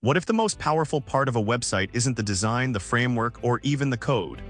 What if the most powerful part of a website isn't the design, the framework, or even the code,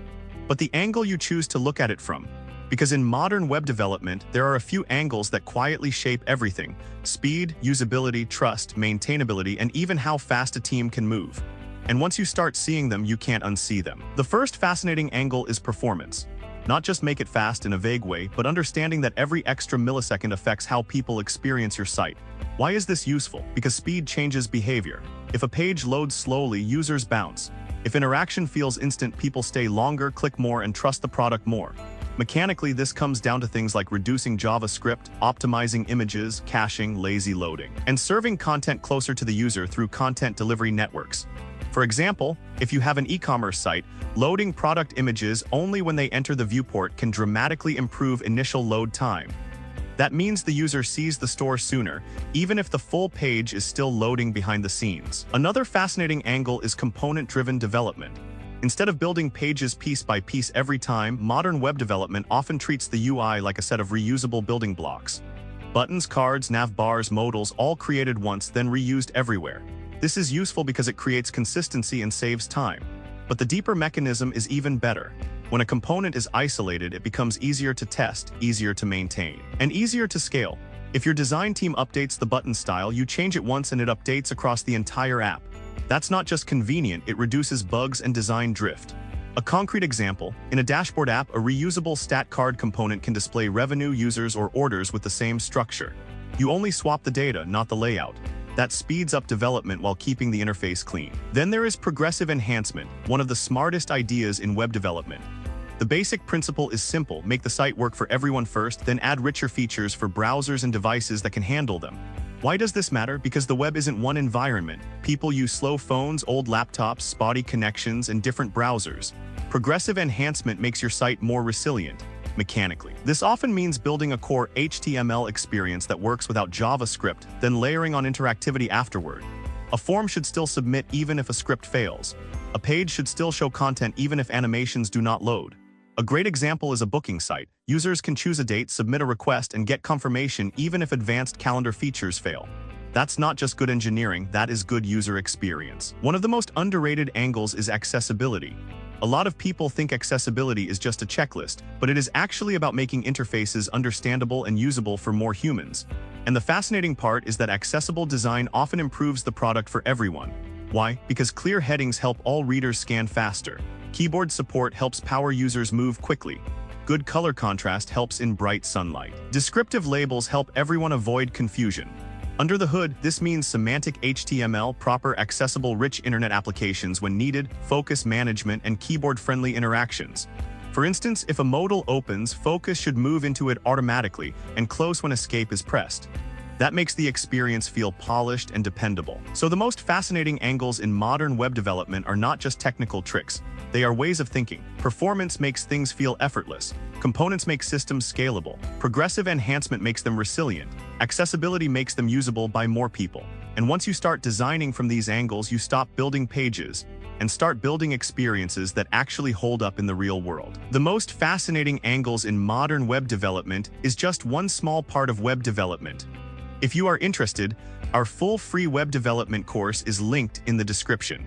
but the angle you choose to look at it from? Because in modern web development, there are a few angles that quietly shape everything: speed, usability, trust, maintainability, and even how fast a team can move. And once you start seeing them, you can't unsee them. The first fascinating angle is performance. Not just make it fast in a vague way, but understanding that every extra millisecond affects how people experience your site. Why is this useful? Because speed changes behavior. If a page loads slowly, users bounce. If interaction feels instant, people stay longer, click more, and trust the product more. Mechanically, this comes down to things like reducing JavaScript, optimizing images, caching, lazy loading, and serving content closer to the user through content delivery networks. For example, if you have an e-commerce site, loading product images only when they enter the viewport can dramatically improve initial load time. That means the user sees the store sooner, even if the full page is still loading behind the scenes. Another fascinating angle is component-driven development. Instead of building pages piece by piece every time, modern web development often treats the UI like a set of reusable building blocks. Buttons, cards, nav bars, modals, all created once, then reused everywhere. This is useful because it creates consistency and saves time. But the deeper mechanism is even better. When a component is isolated, it becomes easier to test, easier to maintain, and easier to scale. If your design team updates the button style, you change it once and it updates across the entire app. That's not just convenient, it reduces bugs and design drift. A concrete example, in a dashboard app, a reusable stat card component can display revenue, users, or orders with the same structure. You only swap the data, not the layout. That speeds up development while keeping the interface clean. Then there is progressive enhancement, one of the smartest ideas in web development. The basic principle is simple: make the site work for everyone first, then add richer features for browsers and devices that can handle them. Why does this matter? Because the web isn't one environment. People use slow phones, old laptops, spotty connections, and different browsers. Progressive enhancement makes your site more resilient mechanically. This often means building a core HTML experience that works without JavaScript, then layering on interactivity afterward. A form should still submit even if a script fails. A page should still show content even if animations do not load. A great example is a booking site. Users can choose a date, submit a request, and get confirmation even if advanced calendar features fail. That's not just good engineering, that is good user experience. One of the most underrated angles is accessibility. A lot of people think accessibility is just a checklist, but it is actually about making interfaces understandable and usable for more humans. And the fascinating part is that accessible design often improves the product for everyone. Why? Because clear headings help all readers scan faster. Keyboard support helps power users move quickly. Good color contrast helps in bright sunlight. Descriptive labels help everyone avoid confusion. Under the hood, this means semantic HTML, proper, accessible, rich internet applications when needed, focus management, and keyboard-friendly interactions. For instance, if a modal opens, focus should move into it automatically and close when escape is pressed. That makes the experience feel polished and dependable. So the most fascinating angles in modern web development are not just technical tricks. They are ways of thinking. Performance makes things feel effortless. Components make systems scalable. Progressive enhancement makes them resilient. Accessibility makes them usable by more people. And once you start designing from these angles, you stop building pages and start building experiences that actually hold up in the real world. The most fascinating angles in modern web development is just one small part of web development. If you are interested, our full free web development course is linked in the description.